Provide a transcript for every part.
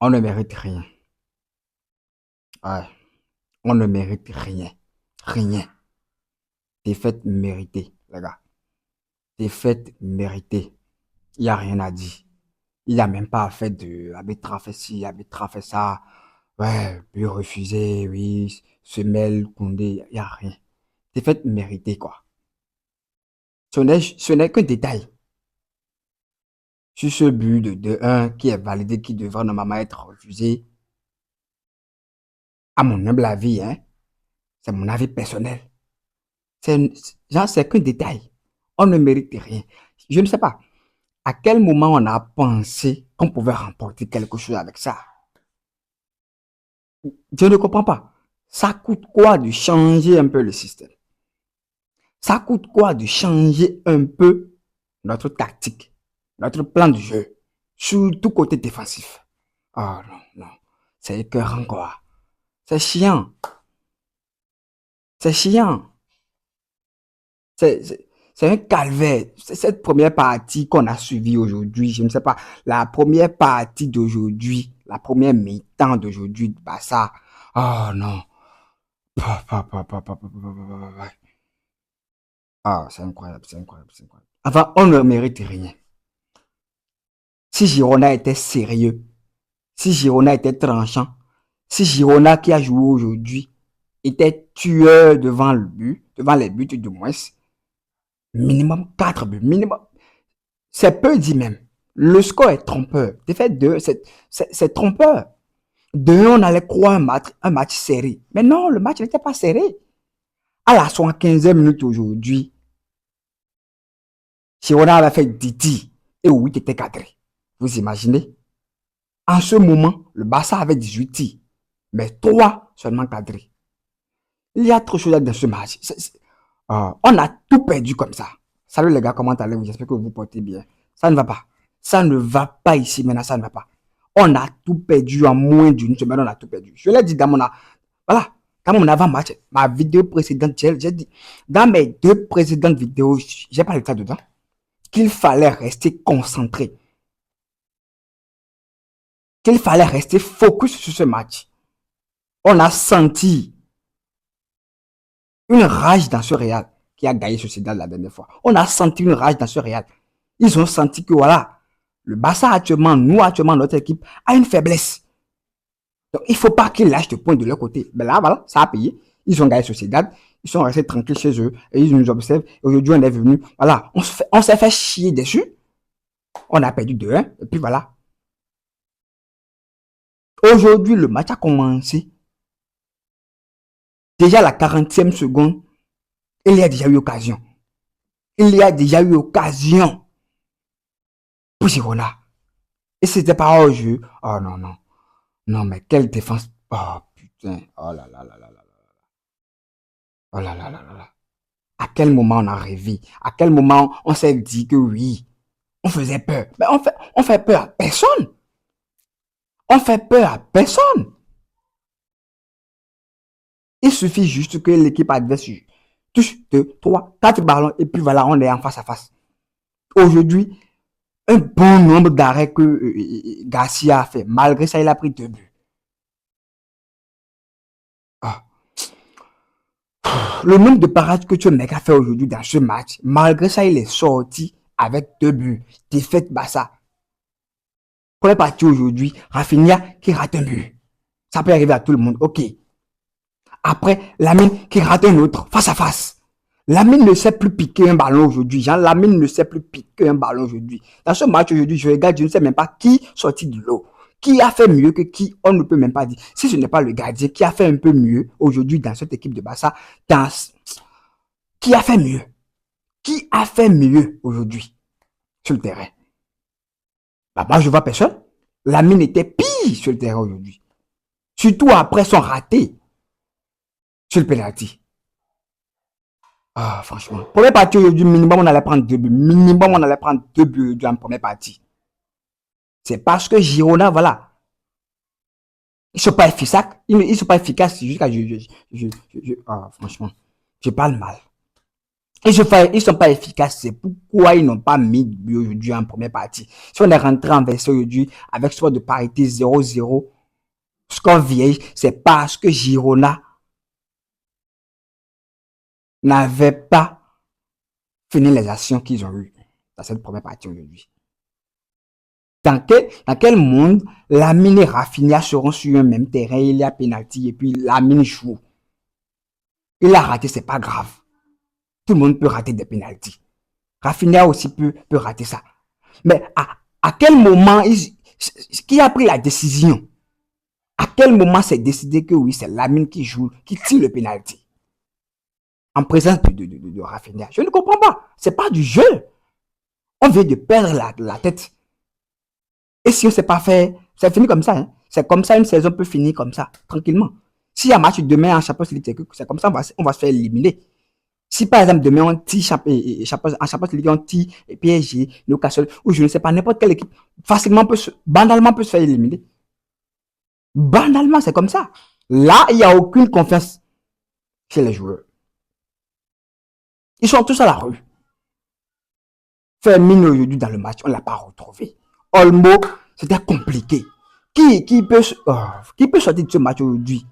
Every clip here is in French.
On ne mérite rien. Ouais. On ne mérite rien. Rien. Défaite méritée, les gars. Défaite méritée. Il n'y a rien à dire. Il n'y a même pas fait de arbitre a fait ci, arbitre a fait ça. Ouais, puis refusé, oui. Semelle, Koundé, il n'y a rien. Défaite méritée, quoi. Ce n'est qu'un détail. Sur ce but de 2-1 qui est validé, qui devrait normalement être refusé, à mon humble avis, hein, c'est mon avis personnel. C'est, genre, c'est qu'un détail. On ne mérite rien. Je ne sais pas à quel moment on a pensé qu'on pouvait remporter quelque chose avec ça. Je ne comprends pas. Ça coûte quoi de changer un peu le système? Ça coûte quoi de changer un peu notre tactique, notre plan de jeu, sur tout côté défensif? Oh non, non. C'est écœurant, quoi. C'est chiant. C'est chiant. C'est un calvaire. C'est cette première partie qu'on a suivie aujourd'hui. Je ne sais pas. La première partie d'aujourd'hui, la première mi-temps d'aujourd'hui, bah ça. Oh non. Ah, c'est incroyable, c'est incroyable, c'est incroyable. Enfin, on ne mérite rien. Si Girona était sérieux, si Girona était tranchant, si Girona qui a joué aujourd'hui était tueur devant le but, devant les buts du moins, minimum 4 buts, minimum. C'est peu dit même. Le score est trompeur. Défaite 2, c'est trompeur. De 1, on allait croire un match serré. Mais non, le match n'était pas serré. À la 75e minute aujourd'hui, Girona avait fait Didi et 8 était cadré. Vous imaginez? En ce moment, le Barça avait 18 tirs, mais 3 seulement cadrés. Il y a trop de choses dans ce match. On a tout perdu comme ça. Salut les gars, comment allez-vous? J'espère que vous vous portez bien. Ça ne va pas. Ça ne va pas ici maintenant, ça ne va pas. On a tout perdu en moins d'une semaine, on a tout perdu. Je l'ai dit dans mon, voilà, dans mon avant-match, ma vidéo précédente, j'ai dit, dans mes 2 précédentes vidéos, j'ai parlé de ça dedans, qu'il fallait rester concentré, qu'il fallait rester focus sur ce match. On a senti une rage dans ce Real qui a gagné Sociedad la dernière fois. On a senti une rage dans ce Real. Ils ont senti que voilà, le Barça actuellement, nous actuellement, notre équipe a une faiblesse. Donc il ne faut pas qu'ils lâchent le point de leur côté. Mais là, voilà, ça a payé. Ils ont gagné Sociedad. Ils sont restés tranquilles chez eux et ils nous observent. Aujourd'hui, on est venu. Voilà, on s'est fait chier dessus. On a perdu 2-1. Et puis voilà. Aujourd'hui, le match a commencé. Déjà la 40e seconde, il y a déjà eu occasion. Il y a déjà eu occasion pour Girona. Et c'était pas au jeu. Oh non, non. Non, mais quelle défense. Oh putain. Oh là là là là là. Oh là là là là. À quel moment on a rêvé? À quel moment on s'est dit que oui, on faisait peur? Mais on fait peur à personne. On fait peur à personne. Il suffit juste que l'équipe adverse touche 2, 3, 4 ballons et puis voilà, on est en face à face. Aujourd'hui, un bon nombre d'arrêts que Garcia a fait. Malgré ça, il a pris 2 buts. Ah. Le nombre de parades que tu mec a fait aujourd'hui dans ce match, malgré ça, il est sorti avec 2 buts. Défaite Barça. Première partie aujourd'hui, Rafinha qui rate un but. Ça peut arriver à tout le monde. Ok. Après, Lamine qui rate un autre, face à face. Lamine ne sait plus piquer un ballon aujourd'hui. Jean Lamine ne sait plus piquer un ballon aujourd'hui. Dans ce match aujourd'hui, je regarde, je ne sais même pas qui sortit de l'eau. Qui a fait mieux que qui, on ne peut même pas dire. Si ce n'est pas le gardien qui a fait un peu mieux aujourd'hui dans cette équipe de Barça, qui a fait mieux? Qui a fait mieux aujourd'hui sur le terrain? Bah, moi, je vois personne. Lamine était pire sur le terrain aujourd'hui. Surtout après son raté sur le penalty. Ah, franchement. Première partie aujourd'hui, minimum, on allait prendre 2 buts. Minimum, on allait prendre 2 buts dans la première partie. C'est parce que Girona, voilà. Ils ne sont pas efficaces. Ils ne sont pas efficaces jusqu'à. Ah, franchement. Je parle mal. Ils sont pas efficaces. C'est pourquoi ils n'ont pas mis de but aujourd'hui en première partie. Si on est rentré en version aujourd'hui avec soit de parité 0-0, score vieille, c'est parce que Girona n'avait pas fini les actions qu'ils ont eues dans cette première partie aujourd'hui. Dans quel monde Lamine et Rafinha seront sur un même terrain, il y a penalty et puis Lamine joue. Il a raté, c'est pas grave. Tout le monde peut rater des penalties. Rafinha aussi peut rater ça. Mais à quel moment qui a pris la décision? À quel moment c'est décidé que oui, c'est Lamine qui joue, qui tire le penalty en présence de Rafinha? Je ne comprends pas. C'est pas du jeu. On vient de perdre la tête. Et si on ne sait pas faire, c'est fini comme ça. Hein. C'est comme ça, une saison peut finir comme ça, tranquillement. S'il y a un match demain en Champions League, c'est comme ça, on va se faire éliminer. Si par exemple demain on tire en Champions League, on tire PSG, Newcastle, ou je ne sais pas, n'importe quelle équipe, facilement banalement peut se faire éliminer. Banalement, c'est comme ça. Là, il n'y a aucune confiance chez les joueurs. Ils sont tous à la rue. Fermine aujourd'hui dans le match, on ne l'a pas retrouvé. Olmo, c'était compliqué. Qui peut sortir de ce match aujourd'hui?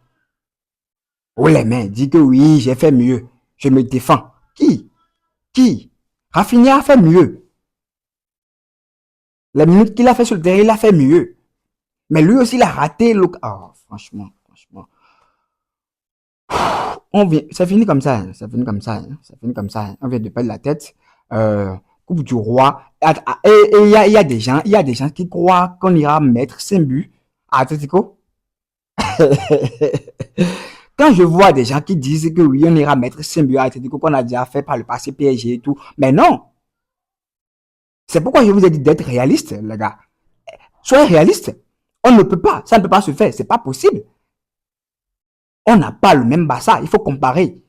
Oh les mains, dit que oui, j'ai fait mieux. Je me défends. Qui Rafinha a fait mieux. La minute qu'il a fait sur le terrain, il a fait mieux. Mais lui aussi, il a raté le... Oh, franchement. C'est fini comme ça. C'est fini comme ça. C'est fini comme ça. On vient de perdre la tête. Coupe du roi. Et il y a des gens qui croient qu'on ira mettre 5 buts à Atletico. Quand je vois des gens qui disent que oui, on ira mettre 5 buts à Atletico, qu'on a déjà fait par le passé PSG et tout. Mais non. C'est pourquoi je vous ai dit d'être réaliste, les gars. Soyez réaliste. On ne peut pas. Ça ne peut pas se faire. C'est pas possible. On n'a pas le même Barça. Il faut comparer.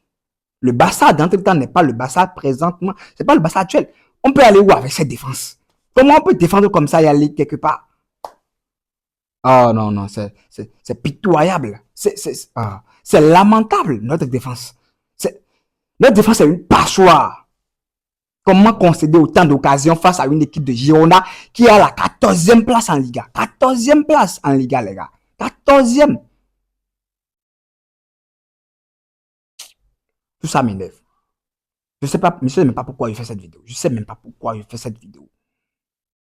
Le Barça d'entre temps n'est pas le Barça présentement. C'est pas le Barça actuel. On peut aller où avec cette défense? Comment on peut défendre comme ça et aller quelque part? Oh non, non, c'est pitoyable. C'est lamentable, notre défense. Notre défense est une passoire. Comment concéder autant d'occasions face à une équipe de Girona qui a la 14e place en Liga? 14e place en Liga, les gars. 14e. Tout ça m'énerve. Je sais pas, je sais même pas pourquoi je fais cette vidéo. Je sais même pas pourquoi je fais cette vidéo.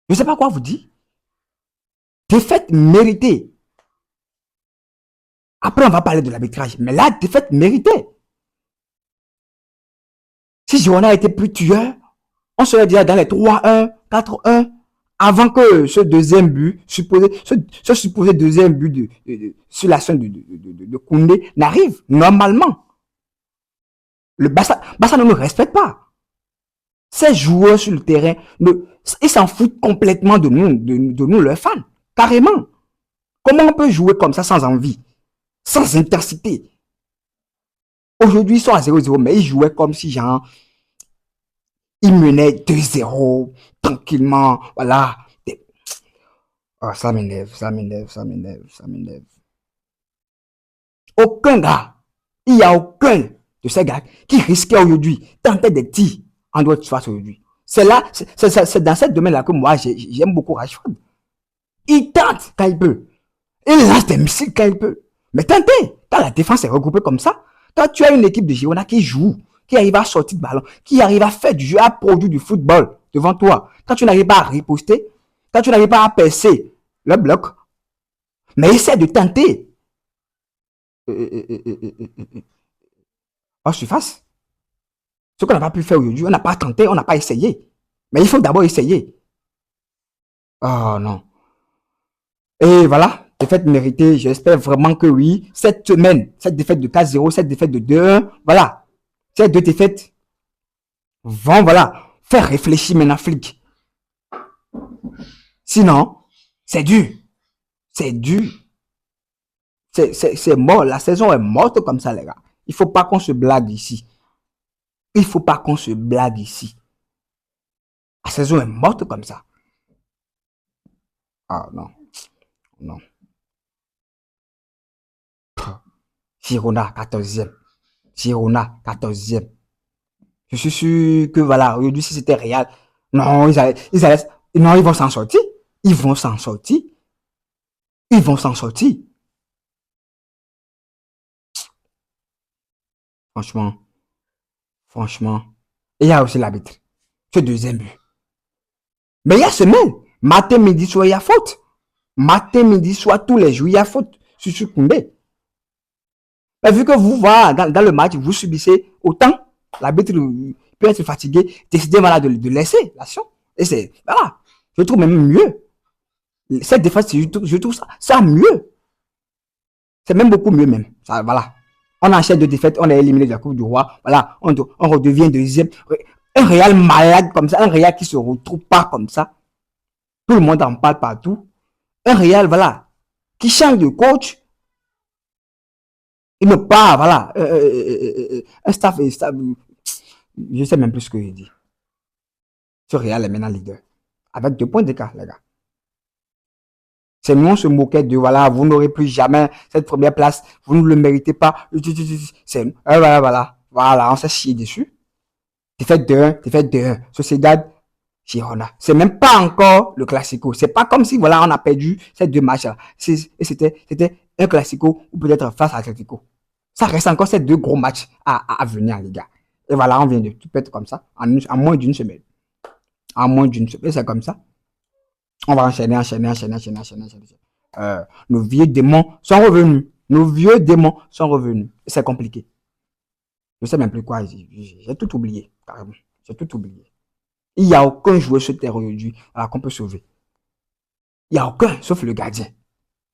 Je sais pas quoi vous dire. Défaite méritée. Après, on va parler de l'arbitrage. Mais là, défaite méritée. Si Girona a été plus tueur, on serait déjà dans les 3-1, 4-1, avant que ce deuxième but, ce supposé deuxième but sur la scène de Koundé n'arrive normalement. Le Barça ne nous respecte pas. Ces joueurs sur le terrain, ils s'en foutent complètement de nous, leurs fans. Carrément. Comment on peut jouer comme ça sans envie, sans intensité? Aujourd'hui, ils sont à 0-0, mais ils jouaient comme si, genre, ils menaient 2-0, tranquillement. Voilà. Oh, ça m'énerve, ça m'énerve, ça m'énerve, ça m'énerve. Aucun gars, il n'y a aucun de ces gars qui risquait aujourd'hui tenter des tirs en droite face aujourd'hui. C'est là, c'est dans ce domaine-là que moi, j'aime beaucoup Rashford. Il tente quand il peut. Il lance des missiles quand il peut. Mais tentez, quand la défense est regroupée comme ça, quand tu as une équipe de Girona qui joue, qui arrive à sortir de ballon, qui arrive à faire du jeu, à produire du football devant toi, quand tu n'arrives pas à riposter, quand tu n'arrives pas à percer le bloc, mais essaie de tenter en surface. Ce qu'on n'a pas pu faire aujourd'hui, on n'a pas tenté, on n'a pas essayé. Mais il faut d'abord essayer. Oh non. Et voilà, défaite méritée. J'espère vraiment que oui. Cette semaine, cette défaite de 4-0, cette défaite de 2-1, voilà. Ces deux défaites vont, voilà, faire réfléchir maintenant Flick. Sinon, c'est dur. C'est dur. C'est mort. La saison est morte comme ça, les gars. Il ne faut pas qu'on se blague ici. Il ne faut pas qu'on se blague ici. La saison est morte comme ça. Ah non. Non. Girona, 14e. Girona, 14e. Je suis sûr que voilà, aujourd'hui, si c'était Real, non, non, ils vont s'en sortir. Ils vont s'en sortir. Ils vont s'en sortir. Franchement, franchement. Et il y a aussi l'arbitre. Ce deuxième but. Mais il y a semaine. Matin, midi, soir, il y a faute. Matin, midi, soir, tous les jours, il y a faute sur ce Koundé. Mais vu que vous, voilà, dans le match, vous subissez autant, l'arbitre peut être fatigué, décider voilà, de laisser l'action. Et c'est, voilà, je trouve même mieux. Cette défense, je trouve ça mieux. C'est même beaucoup mieux même. Ça, voilà. On enchaîne de défaites, on est éliminé de la Coupe du Roi. Voilà, on redevient deuxième. Un Real malade comme ça, un Real qui se retrouve pas comme ça. Tout le monde en parle partout. Un Real, voilà, qui change de coach. Il ne pas, voilà, un staff, je ne sais même plus ce que je dis. Ce Real est maintenant leader. Avec 2 points d'écart, les gars. C'est nous, on se moquait de, voilà, vous n'aurez plus jamais cette première place, vous ne le méritez pas. C'est nous. Voilà, on s'est chié dessus. Défaite 2-1, défaite 2-1. Sociedad, Girona. C'est même pas encore le Classico. C'est pas comme si, voilà, on a perdu ces 2 matchs-là. Et c'était un Classico ou peut-être face à Atletico. Ça reste encore ces 2 gros matchs à venir, les gars. Et voilà, on vient de tout perdre comme ça, en moins d'une semaine. En moins d'une semaine, c'est comme ça. On va enchaîner. Nos vieux démons sont revenus. Nos vieux démons sont revenus. C'est compliqué. Je ne sais même plus quoi. J'ai tout oublié, carrément. J'ai tout oublié. Il n'y a aucun joueur sur terre aujourd'hui qu'on peut sauver. Il n'y a aucun, sauf le gardien.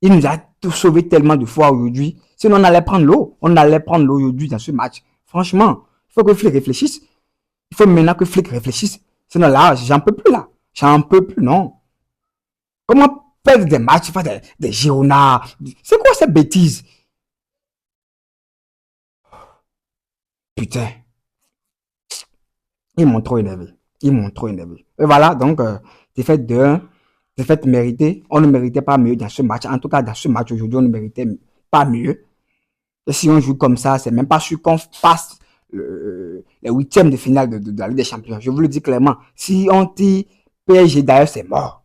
Il nous a tout sauvé tellement de fois aujourd'hui. Sinon, on allait prendre l'eau. On allait prendre l'eau aujourd'hui dans ce match. Franchement, il faut que Flick réfléchisse. Il faut maintenant que Flick réfléchisse. Sinon, là, j'en peux plus, là. J'en peux plus, non. Comment perdre des matchs, faire des Girona? C'est quoi cette bêtise? Putain, ils m'ont trop énervé. Ils m'ont trop énervé. Et voilà, donc, défaite de 1, défaite méritée. On ne méritait pas mieux dans ce match. En tout cas, dans ce match aujourd'hui, on ne méritait pas mieux. Et si on joue comme ça, c'est même pas sûr qu'on passe les huitièmes de finale de la Ligue des Champions. Je vous le dis clairement. Si on dit PSG, d'ailleurs, c'est mort.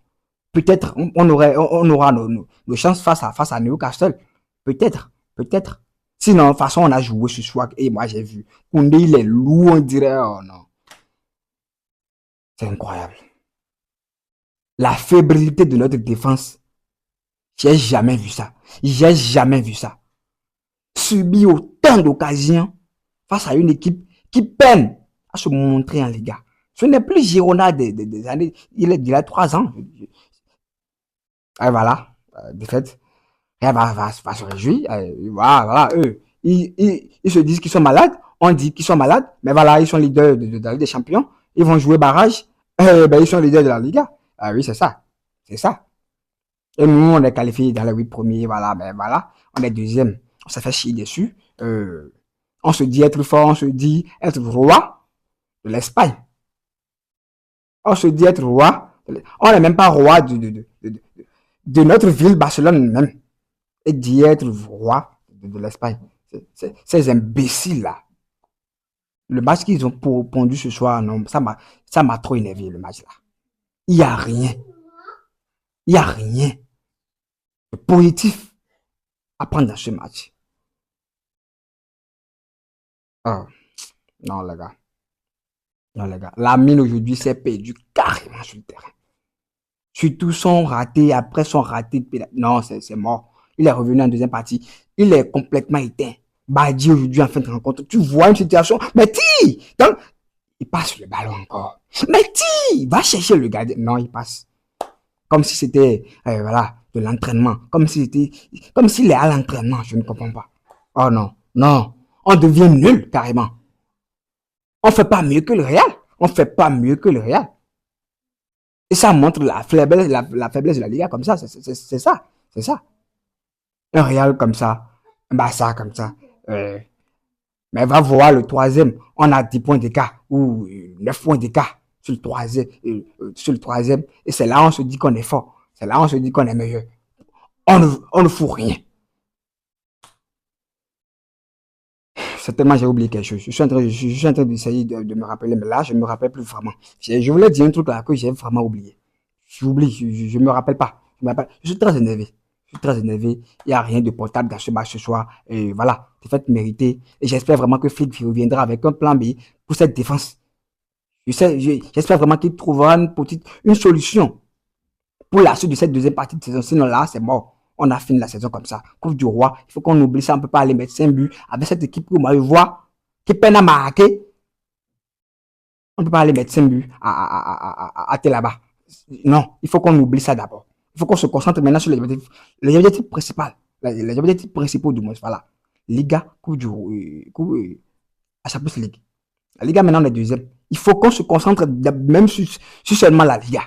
Peut-être on aura nos chances face à Newcastle. Peut-être. Sinon, de toute façon, on a joué ce soir et moi j'ai vu. Koundé, il est lourd, on dirait. Oh non. C'est incroyable. La fébrilité de notre défense. J'ai jamais vu ça. J'ai jamais vu ça. Subir autant d'occasions face à une équipe qui peine à se montrer en Liga. Ce n'est plus Girona des années. Il a 3 ans. Et voilà. Défaite. Elle va se réjouir. Voilà, eux, ils se disent qu'ils sont malades. On dit qu'ils sont malades, mais voilà, ils sont leaders de la Ligue des Champions. Ils vont jouer barrage. Ils sont leaders de la Liga. Ah oui, c'est ça. C'est ça. Et nous, on est qualifiés dans les 8 premiers. Voilà, voilà. On est deuxième. On s'est fait chier dessus. On se dit être fort. On se dit être roi de l'Espagne. On se dit être roi. On n'est même pas roi de notre ville, Barcelone même. Et d'y être roi de l'Espagne. Ces imbéciles-là. Le match qu'ils ont pondu ce soir, non, ça m'a trop énervé, le match-là. Il n'y a rien. Il n'y a rien de positif à prendre dans ce match. Oh, non, les gars. Non, les gars. La mine aujourd'hui s'est perdue carrément sur le terrain. Surtout son raté, après son raté. Non, c'est mort. Il est revenu en deuxième partie. Il est complètement éteint. Badi aujourd'hui en fin de rencontre. Tu vois une situation. Mais ti donc, il passe le ballon encore. Mais ti va chercher le gardien. Non, il passe. Comme si c'était voilà, de l'entraînement. Comme s'il est à l'entraînement. Je ne comprends pas. Oh non. Non. On devient nul carrément. On ne fait pas mieux que le Real. On ne fait pas mieux que le Real. Et ça montre la faiblesse de la Liga comme ça. C'est ça. C'est ça. Un Real comme ça. Un Barça comme ça. Mais va voir le troisième. On a 10 points d'écart ou 9 points d'écart sur le troisième. Et c'est là où on se dit qu'on est fort. C'est là où on se dit qu'on est meilleur. On ne fout rien. Certainement, j'ai oublié quelque chose. Je suis en train d'essayer de me rappeler, mais là, je ne me rappelle plus vraiment. Je voulais dire un truc là que j'ai vraiment oublié. J'oublie, je me rappelle pas. Je suis très énervé. Je suis très énervé. Il n'y a rien de potable dans ce match ce soir. Et voilà, défaite méritée. Et j'espère vraiment que Flick reviendra avec un plan B pour cette défense. J'espère vraiment qu'il trouvera une solution pour la suite de cette deuxième partie de saison. Sinon, là, c'est mort. On a fini la saison comme ça. Coupe du roi, il faut qu'on oublie ça. On ne peut pas aller mettre 5 buts avec cette équipe que moi, je vois, qui peine à marquer. On ne peut pas aller mettre 5 buts à là-bas. Non, il faut qu'on oublie ça d'abord. Il faut qu'on se concentre maintenant sur les objectifs principaux. Les objectifs principaux du moins. Voilà. Liga, Coupe du à Champions League. La Liga, maintenant, on est deuxième. Il faut qu'on se concentre même sur seulement la Liga.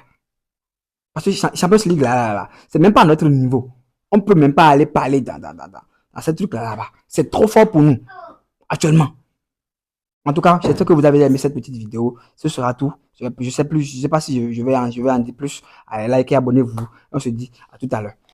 Parce que Champions League, là, c'est même pas à notre niveau. On peut même pas aller parler dans ce truc là-bas. C'est trop fort pour nous, actuellement. En tout cas, j'espère que vous avez aimé cette petite vidéo. Ce sera tout. Je sais pas si je vais en dire plus. Allez, likez, abonnez-vous. On se dit à tout à l'heure.